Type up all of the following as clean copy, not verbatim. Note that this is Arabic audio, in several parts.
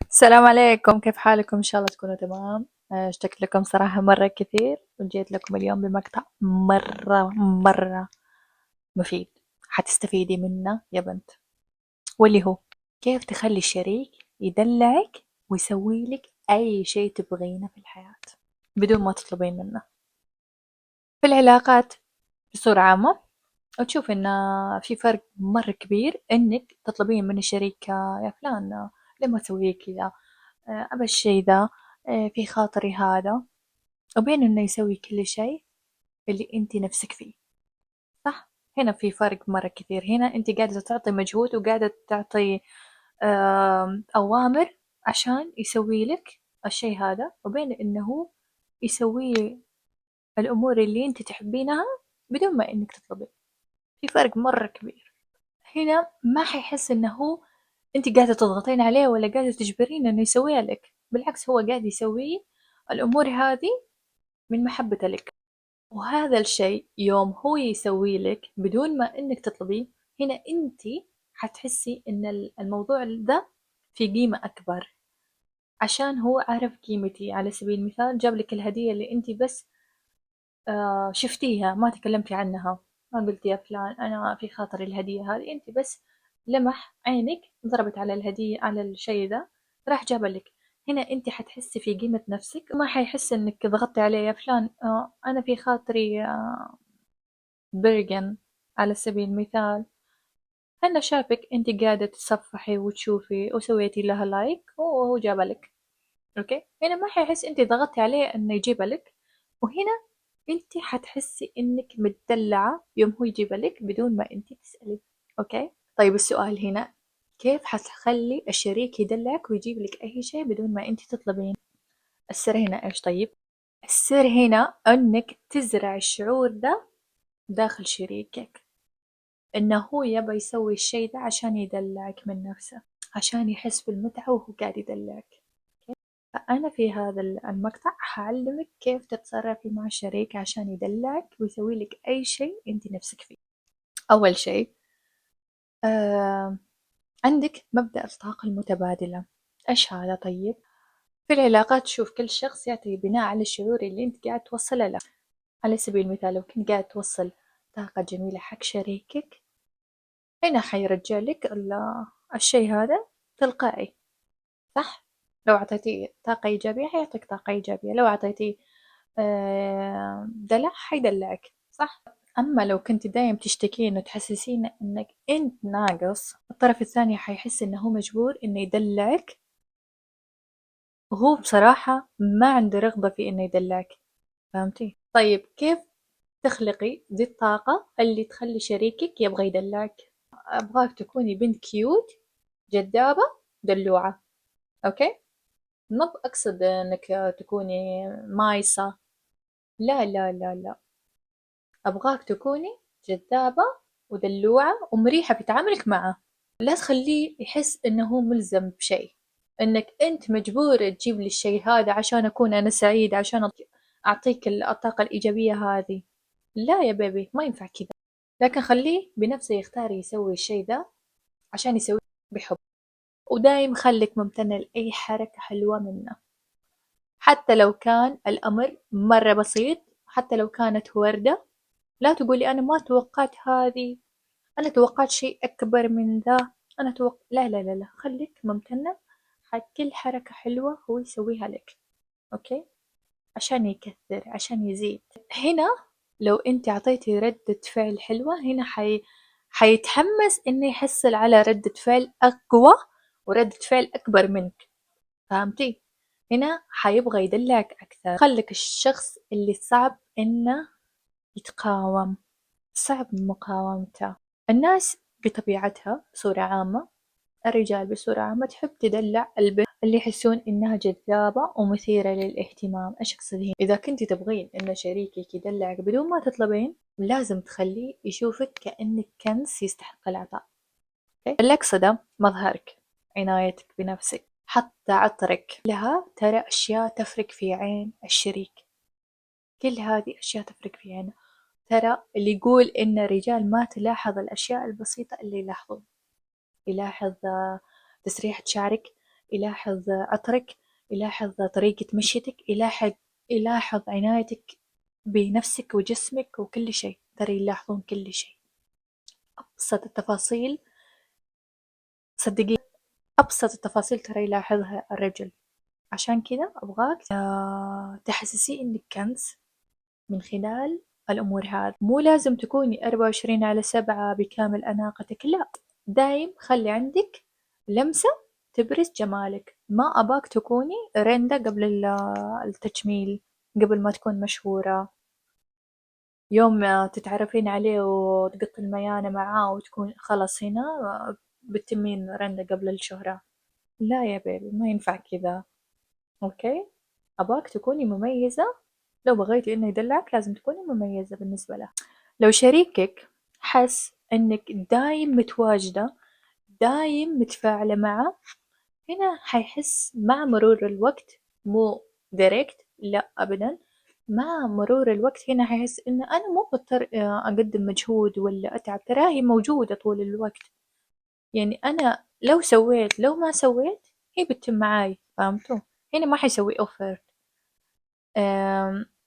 السلام عليكم، كيف حالكم؟ إن شاء الله تكونوا تمام. اشتقت لكم صراحة مرة كثير، وجيت لكم اليوم بمقطع مرة مفيد، حتستفيدي منه يا بنت. واللي هو كيف تخلي الشريك يدلعك ويسوي لك أي شيء تبغينه في الحياة بدون ما تطلبين منه. في العلاقات بصورة عامة، وتشوف إن في فرق مرة كبير إنك تطلبين من الشريك يا فلان ليه ما تسوي كذا، أبى الشي ذا، في خاطري هذا، وبين إنه يسوي كل شيء اللي أنت نفسك فيه. صح؟ هنا في فرق مرة كثير. هنا أنت قاعدة تعطي مجهود وقاعدة تعطي أوامر عشان يسوي لك الشيء هذا، وبين إنه هو يسوي الأمور اللي أنت تحبينها بدون ما إنك تطلبي. في فرق مرة كبير. هنا ما حيحس إنه هو أنت قاعدة تضغطين عليه ولا قاعدة تجبرين إنه يسويها لك، بالعكس هو قاعد يسوي الأمور هذه من محبته لك. وهذا الشيء يوم هو يسوي لك بدون ما إنك تطلبيه، هنا أنت حتحسي إن الموضوع ده في قيمة أكبر، عشان هو عارف قيمتي. على سبيل المثال جاب لك الهدية اللي أنت بس شفتيها، ما تكلمتي عنها، ما قلتي يا فلان أنا في خاطري الهدية هذه، أنت بس لمح عينك ضربت على الهدية على الشيء ذا راح جابلك. هنا أنت حتحسي في قيمة نفسك، ما حيحس إنك ضغطتي عليه يا فلان أنا في خاطري برجن على سبيل المثال. هنا شافك أنت قاعدة تتصفحي وتشوفي وسويتي لها لايك وهو جابلك. أوكي، هنا ما حيحس أنت ضغطتي عليه إنه يجيبلك، وهنا أنتِ حتحسي إنِك متدلعة يوم هو يجيبها لِك بدون ما أنتِ تسألي. أوكي؟ طيب السؤال هنا، كيف حتخلي الشريك يدلعك ويجيب لِك أي شيء بدون ما أنتِ تطلبين؟ السر هنا إيش طيب؟ السر هنا إنِك تزرع الشعور ده داخل شريكك، إنه هو يبغى يسوي الشيء ده عشان يدلعك من نفسه، عشان يحس بالمتعة وهو قاعد يدلعك. فأنا في هذا المقطع حأعلمك كيف تتصرفي مع الشريك عشان يدلعك ويسوي لك أي شيء أنت نفسك فيه. أول شيء آه، عندك مبدأ الطاقة المتبادلة. إيش هذا طيب؟ في العلاقات تشوف كل شخص يعطي بناء على الشعور اللي أنت قاعد توصله له. على سبيل المثال لو كنت قاعد توصل طاقة جميلة حق شريكك، هنا حيرجع لك الشيء هذا تلقائي. صح؟ لو أعطيتيه طاقة إيجابية حيعطيك طاقة إيجابية، لو أعطيتيه دلع حيدلعك. صح؟ أما لو كنت دايم تشتكين وتحسسين إنك أنت ناقص، الطرف الثاني حيحس إنه هو مجبور إنه يدلعك، وهو بصراحة ما عنده رغبة في إنه يدلعك. فهمتي؟ طيب كيف تخلقي دي الطاقة اللي تخلي شريكك يبغى يدلعك؟ أبغاك تكوني بنت كيوت جذابة دلوعة. أوكي؟ ما أقصد إنك تكوني مايصة، لا لا لا لا، أبغاك تكوني جذابة ودلوعة ومريحة في تعاملك معه. لا تخليه يحس إنه هو ملزم بشيء، إنك أنت مجبورة تجيب لي الشيء هذا عشان أكون أنا سعيد، عشان أعطيك الطاقة الإيجابية هذه. لا يا بيبي، ما ينفع كذا. لكن خليه بنفسه يختار يسوي الشيء ذا عشان يسويه بحب، ودايم خليك ممتنة لأي حركة حلوة منه، حتى لو كان الأمر مرة بسيط، حتى لو كانت وردة. لا تقولي أنا ما توقعت هذه، أنا توقعت شيء أكبر من ذا، لا لا لا لا، خليك ممتنة حق كل حركة حلوة هو يسويها لك. أوكي؟ عشان يكثر، عشان يزيد. هنا لو أنت عطيتي ردة فعل حلوة، هنا حيتحمس إنه يحصل على ردة فعل أقوى وردة فعل أكبر منك. فهمتي؟ هنا حيبغى يدلعك أكثر. خلك الشخص اللي صعب إنه يتقاوم، صعب مقاومته. الناس بطبيعتها بصورة عامة، الرجال بصورة عامة تحب تدلع البنت اللي يحسون إنها جذابة ومثيرة للاهتمام. إيش أقصد هنا؟ إذا كنتي تبغين إن شريكك يدلعك بدون ما تطلبين، لازم تخليه يشوفك كأنك كنز يستحق العطاء. أوكي؟ اللي أقصده مظهرك، عنايتك بنفسك، حتى عطرك، لها ترى أشياء تفرق في عين الشريك. كل هذه أشياء تفرق في عينه. ترى اللي يقول إن الرجال ما تلاحظ الأشياء البسيطة اللي يلاحظون، يلاحظ تسريحة شعرك، يلاحظ عطرك، يلاحظ طريقة مشيتك، يلاحظ عنايتك بنفسك وجسمك وكل شيء، ترى يلاحظون كل شيء، أبسط التفاصيل. صدقيني أبسط التفاصيل ترى يلاحظها الرجل. عشان كذا أبغاك تحسسيه إنك كنز من خلال الأمور هذه. مو لازم تكوني 24/7 بكامل أناقتك، لا، دايم خلي عندك لمسة تبرز جمالك. ما أباك تكوني رندة قبل التجميل، قبل ما تكون مشهورة، يوم تتعرفين عليه وتقط الميانة معاه وتكون خلاص هنا بتتمين رندة قبل الشهرة. لا يا بيبي، ما ينفع كذا. أوكي، أباك تكوني مميزة. لو بغيتي إنه يدلعك لازم تكوني مميزة بالنسبة له. لو شريكك حس إنك دايم متواجدة، دايم متفاعلة معه، هنا حيحس مع مرور الوقت، مو دايركت، لا أبدا، مع مرور الوقت هنا حيحس إن أنا مو بضطر أقدم مجهود ولا أتعب، تراهي موجودة طول الوقت. يعني أنا لو سويت لو ما سويت هي بتتم معاي، فهمتوا؟ هنا ما حيسوي أوفر.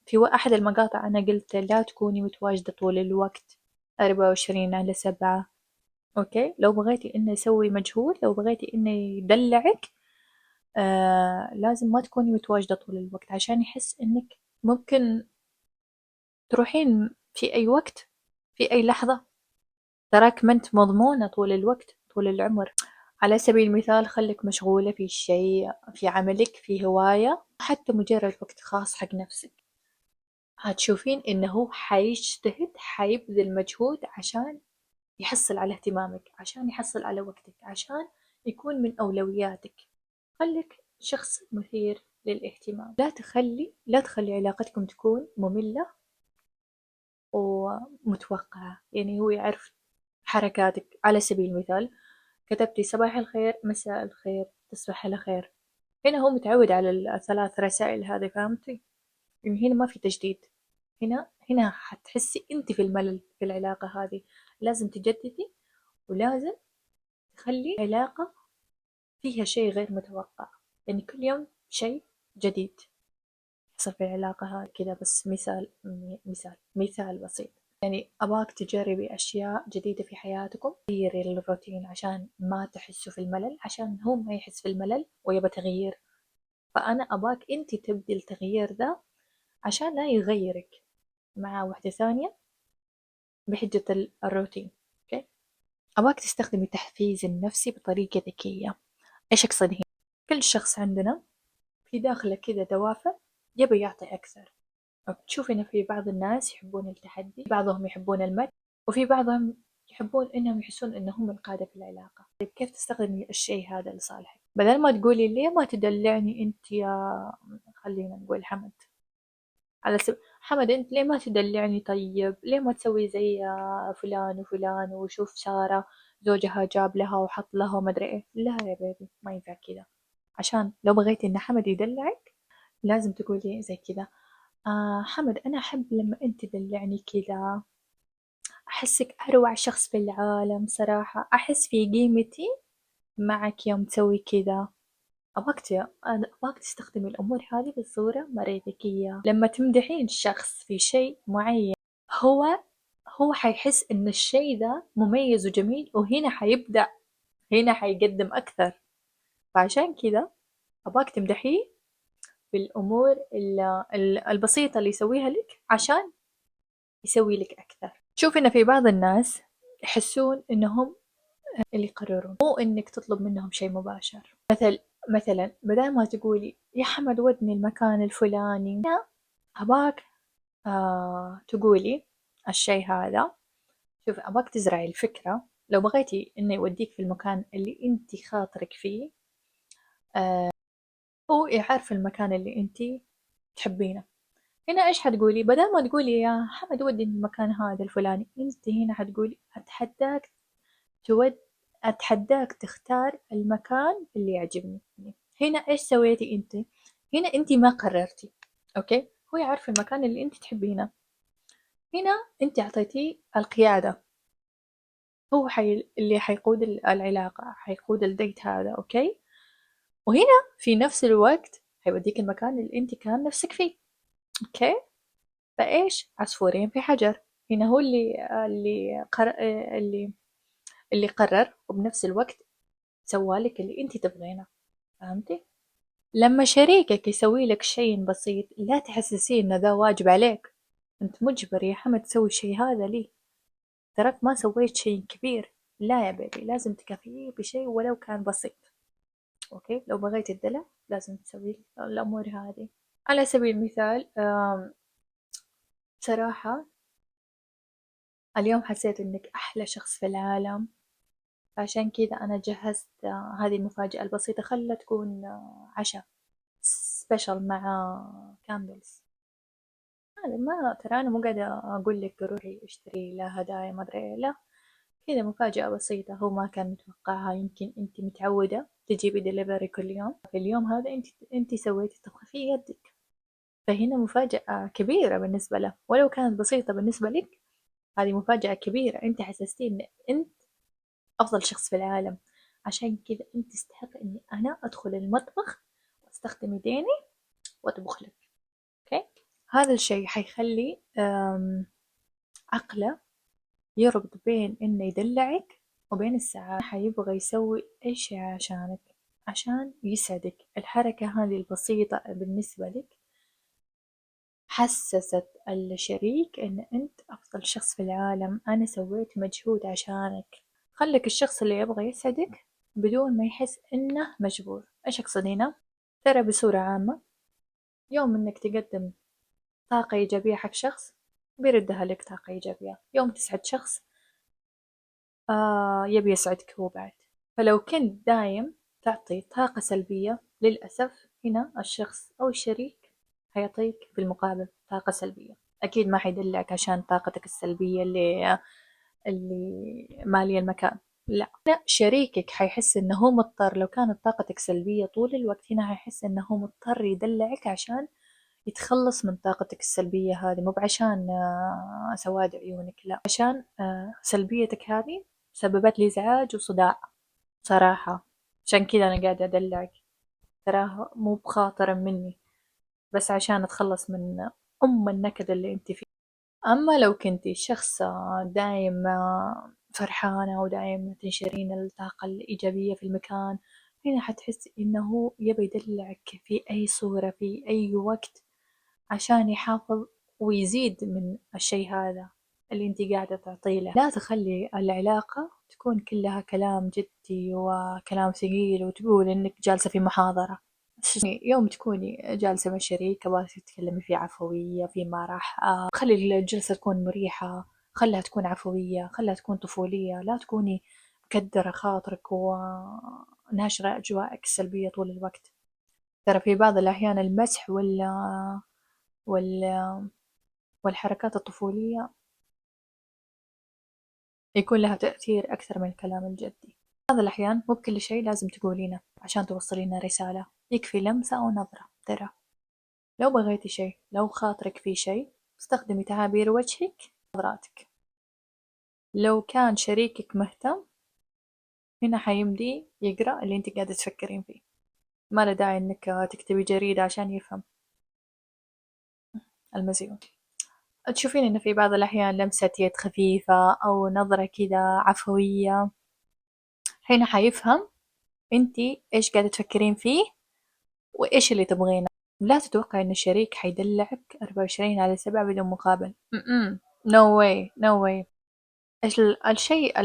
في أحد المقاطع أنا قلت لا تكوني متواجدة طول الوقت 24/7. أوكي، لو بغيتي إنه يسوي مجهود، لو بغيتي إنه يدلعك، لازم ما تكوني متواجدة طول الوقت، عشان يحس إنك ممكن تروحين في أي وقت، في أي لحظة، تراك ما انت مضمونة طول الوقت طول العمر. على سبيل المثال خليك مشغولة في شيء، في عملك، في هواية، حتى مجرد وقت خاص حق نفسك، هتشوفين إنه هو حيجتهد، حيبذل مجهود عشان يحصل على اهتمامك، عشان يحصل على وقتك، عشان يكون من أولوياتك. خليك شخص مثير للاهتمام. لا تخلي علاقتكم تكون مملة ومتوقعة. يعني هو يعرف حركاتك. على سبيل المثال كتبتي صباح الخير، مساء الخير، تصبح على خير، هنا هو متعود على الثلاث رسائل هذه، فهمتي؟ يعني هنا ما في تجديد. هنا حتحسي انت في الملل في العلاقة هذه. لازم تجددي، ولازم تخلي علاقة فيها شيء غير متوقع. يعني كل يوم شيء جديد يحصل في العلاقة هذه كذا. بس مثال بسيط. يعني أباك تجربي أشياء جديدة في حياتكم، غيري الروتين عشان ما تحسوا في الملل، عشان هو ما يحس في الملل ويبى تغيير. فأنا أباك أنت تبدي التغيير ذا عشان لا يغيرك مع واحدة ثانية بحجة الروتين. أوكي، أباك تستخدمي التحفيز النفسي بطريقة ذكية. إيش أقصد هنا؟ كل شخص عندنا في داخله كذا دوافع يبي يعطي أكثر. تشوف إن في بعض الناس يحبون التحدي، بعضهم يحبون المدح، وفي بعضهم يحبون إنهم يحسون إنهم القادة في العلاقة. طيب كيف تستخدمي الشيء هذا لصالحك؟ بدل ما تقولي ليه ما تدلعني أنت يا، خلينا نقول حمد، على سبيل حمد، أنت ليه ما تدلعني؟ طيب ليه ما تسوي زي فلان وفلان، وشوف سارة زوجها جاب لها وحط لها وما أدري إيه. لا يا بيبي، ما ينفع كذا. عشان لو بغيتي إن حمد يدلعك لازم تقولي زي كذا: حمد، أنا أحب لما أنت تدلعني كذا، أحسك أروع شخص في العالم صراحة، أحس في قيمتي معك يوم تسوي كذا. أبغاك تستخدمي الأمور هذه بصورة مرة ذكية. لما تمدحين شخص في شيء معين، هو هو حيحس إن الشيء ذا مميز وجميل، وهنا حيبدأ، هنا حيقدم أكثر. فعشان كذا أبغاك تمدحيه بالأمور البسيطة اللي يسويها لك عشان يسوي لك أكثر. شوف إن في بعض الناس يحسون إنهم اللي يقررون، مو إنك تطلب منهم شيء مباشر. مثلا بدل ما تقولي يا حمد ودني المكان الفلاني، لا، أباك تقولي الشيء هذا. شوف، أباك تزرعي الفكرة. لو بغيتي إنه يوديك في المكان اللي أنت خاطرك فيه، هو يعرف المكان اللي أنت تحبينه. هنا إيش حتقولي؟ بدل ما تقولي يا حمد ودني المكان هذا الفلاني، أنت هنا حتقولي تود أتحداك تختار المكان اللي يعجبني. هنا إيش سويتي أنت؟ هنا أنت ما قررتي. أوكي، هو يعرف المكان اللي أنت تحبينه. هنا أنت أعطيتيه القيادة. هو اللي حيقود العلاقة، حيقود الديت هذا. أوكي، وهنا في نفس الوقت حيوديك المكان اللي انت كان نفسك فيه. اوكي، فايش عصفورين في حجر. هنا هو اللي قرر، وبنفس الوقت سوالك اللي انت تبغينه. فهمتي؟ لما شريكك يسوي لك شيء بسيط لا تحسسيه ان ذا واجب عليك. انت مجبر يا حمد تسوي الشيء هذا لي، تراك ما سويت شيء كبير. لا يا بيبي، لازم تكافئيه بشيء ولو كان بسيط. اوكي، لو بغيت الدلع لازم تسوي الامور هذه. على سبيل المثال بصراحة اليوم حسيت انك احلى شخص في العالم، عشان كذا انا جهزت هذه المفاجأة البسيطة. خلها تكون عشاء سبيشال مع كاندلز. هذا ما ترى أنا مو قاعدة أقول لك روحي اشتري له هدايا ما أدري إيه، لا، كذا مفاجأة بسيطة هو ما كان متوقعها. يمكن أنت متعودة تجيبي دليفري كل يوم، في اليوم هذا أنت سويتي طبخة في يدك، فهنا مفاجأة كبيرة بالنسبة له. ولو كانت بسيطة بالنسبة لك، هذه مفاجأة كبيرة. أنت حسستي إن أنت أفضل شخص في العالم، عشان كذا أنت تستحق إني أنا أدخل المطبخ واستخدم يديني وأطبخ لك. أوكي، هذا الشيء حيخلي عقله يربط بين إنه يدلعك وبين السعادة. حيبغى يسوي أي شيء عشانك، عشان يسعدك. الحركة هذه البسيطة بالنسبة لك حسست الشريك إن أنت أفضل شخص في العالم، أنا سويت مجهود عشانك. خلك الشخص اللي يبغى يسعدك بدون ما يحس إنه مجبور. إيش أقصد هنا؟ ترى بصورة عامة، يوم إنك تقدم طاقة إيجابية حق شخص بيردها لك طاقة إيجابية. يوم تسعد شخص يبي يسعدك هو بعد. فلو كنت دايم تعطي طاقة سلبية، للأسف هنا الشخص أو الشريك هيعطيك في المقابل طاقة سلبية. أكيد ما حيدلعك عشان طاقتك السلبية اللي مالية المكان، لا. لا، شريكك حيحس إنه هو مضطر. لو كانت طاقتك سلبية طول الوقت، هنا حيحس إنه هو مضطر يدلعك عشان يتخلص من طاقتك السلبية هذه. مو بعشان سواد عيونك، لا، عشان سلبيتك هذه سببت لي إزعاج وصداع صراحة. عشان كذا أنا قاعدة أدلعك، تراها مو بخاطر مني، بس عشان أتخلص من النكد اللي أنت فيه. أما لو كنتي شخص دايم فرحانة ودايم تنشرين الطاقة الإيجابية في المكان، هنا حتحس إنه يبي يدلعك في أي صورة في أي وقت، عشان يحافظ ويزيد من الشي هذا اللي انتي قاعدة تعطيه له. لا تخلي العلاقة تكون كلها كلام جدي وكلام ثقيل وتقول انك جالسة في محاضرة. يوم تكوني جالسة مع شريك تبغى تتكلمي في عفوية في مرح، خلي الجلسة تكون مريحة، خلها تكون عفوية، خلها تكون طفولية. لا تكوني مكدرة خاطرك وناشرة أجواءك السلبية طول الوقت. ترى في بعض الأحيان المزح وال... والحركات الطفولية يكون لها تأثير أكثر من الكلام الجدي. بعض الأحيان مو بكل شيء لازم تقولينه عشان توصلينا رسالة، يكفي لمسة أو نظرة. ترى لو بغيتي شيء، لو خاطرك في شيء، استخدمي تعابير وجهك، نظراتك. لو كان شريكك مهتم، هنا حيمدي يقرأ اللي انت قاعدة تفكرين فيه. ما له داعي انك تكتبي جريدة عشان يفهم المزيون. تشوفين إنه في بعض الأحيان لمسة يد خفيفة أو نظرة كذا عفوية، هنا حيفهم أنتي إيش قاعدة تفكرين فيه وإيش اللي تبغينه. لا تتوقع إن الشريك حيدلعك 24/7 بدون مقابل. no way no way. إيش الشيء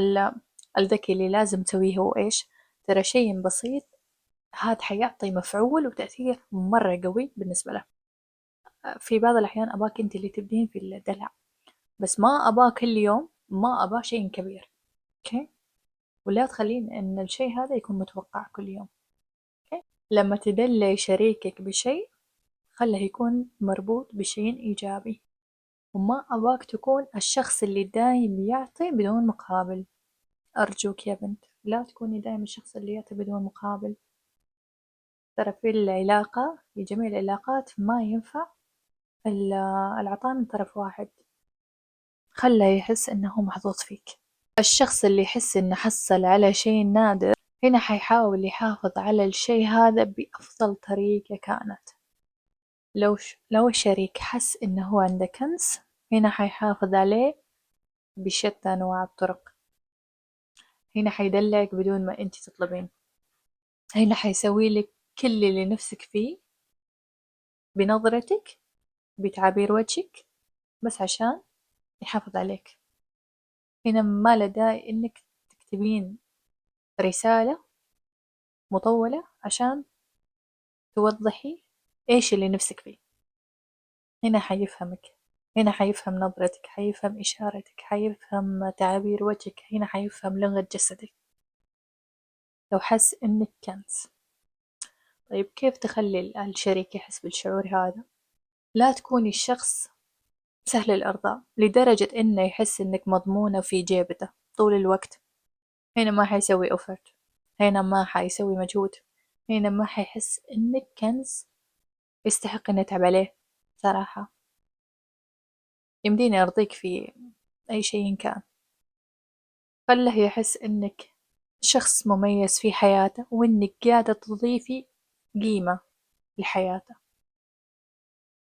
الذكي اللي لازم تسويه هو إيش؟ ترى شيء بسيط هذا حيعطي مفعول وتأثير مرة قوي بالنسبة له. في بعض الأحيان أباك أنت اللي تبدين في الدلع، بس ما أباه كل يوم، ما أباه شيء كبير. أوكي، ولا تخلين إن الشيء هذا يكون متوقع كل يوم. أوكي، لما تدلي شريكك بشيء خله يكون مربوط بشيء إيجابي، وما أباك تكون الشخص اللي دايم يعطي بدون مقابل. أرجوك يا بنت لا تكوني دايم الشخص اللي يعطي بدون مقابل. ترى في العلاقة، في جميع العلاقات، ما ينفع العطاء من طرف واحد. خله يحس إنه محظوظ فيك. الشخص اللي يحس إنه حصل على شيء نادر، هنا حيحاول يحافظ على الشي هذا بأفضل طريقة كانت. لو الشريك حس إنه هو عنده كنز، هنا حيحافظ عليه بشتى أنواع الطرق. هنا حيدلعك بدون ما أنت تطلبين، هنا حيسوي لك كل اللي نفسك فيه بنظرتك، بتعابير وجهك، بس عشان يحافظ عليك. هنا ما له داعي إنك تكتبين رسالة مطولة عشان توضحي إيش اللي نفسك فيه. هنا حيفهمك، هنا حيفهم نظرتك، حيفهم إشارتك، حيفهم تعابير وجهك، هنا حيفهم لغة جسدك لو حس إنك كنز. طيب كيف تخلي الشريك يحس بالشعور هذا؟ لا تكوني الشخص سهل الإرضاء لدرجة إنه يحس إنك مضمونة في جيبته طول الوقت. هنا ما حيسوي أوفرت، هنا ما حيسوي مجهود، هنا ما حيحس إنك كنز يستحق إنه يتعب عليه. صراحة يمديني أرضيك في أي شيء كان. خله يحس إنك شخص مميز في حياته، وإنك قاعدة تضيفي قيمة لحياته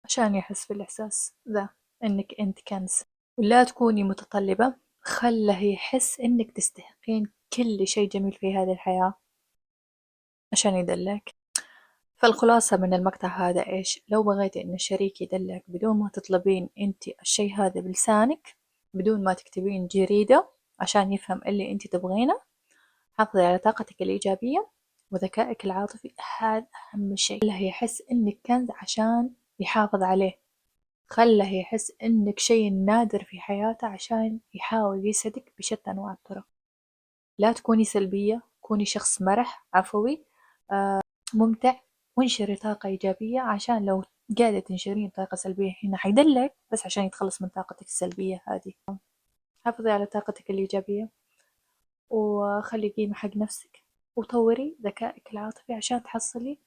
عشان يحس بالإحساس ذا إنك أنت كنز. ولا تكوني متطلبة، خله يحس إنك تستحقين كل شيء جميل في هذه الحياة عشان يدلك. فالخلاصة من المقطع هذا إيش؟ لو بغيتي إن الشريك يدلك بدون ما تطلبين أنت الشيء هذا بلسانك، بدون ما تكتبين جريدة عشان يفهم اللي أنت تبغينه، حافظي على طاقتك الإيجابية وذكائك العاطفي. هذا أهم شيء. خله يحس إنك كنز عشان يحافظ عليه، خله يحس إنك شيء نادر في حياته عشان يحاول يسعدك بشتى أنواع الطرق. لا تكوني سلبية، كوني شخص مرح عفوي ممتع، وانشري طاقة إيجابية عشان لو قاعدة تنشرين طاقة سلبية هنا حيدلك بس عشان يتخلص من طاقتك السلبية هذه. حافظي على طاقتك الإيجابية وخلي قيمة حق نفسك، وطوري ذكائك العاطفي عشان تحصلي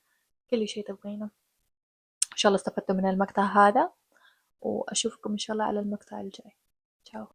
كل شيء تبغينه. إن شاء الله استفدتوا من المقطع هذا، وأشوفكم إن شاء الله على المقطع الجاي. تشاو.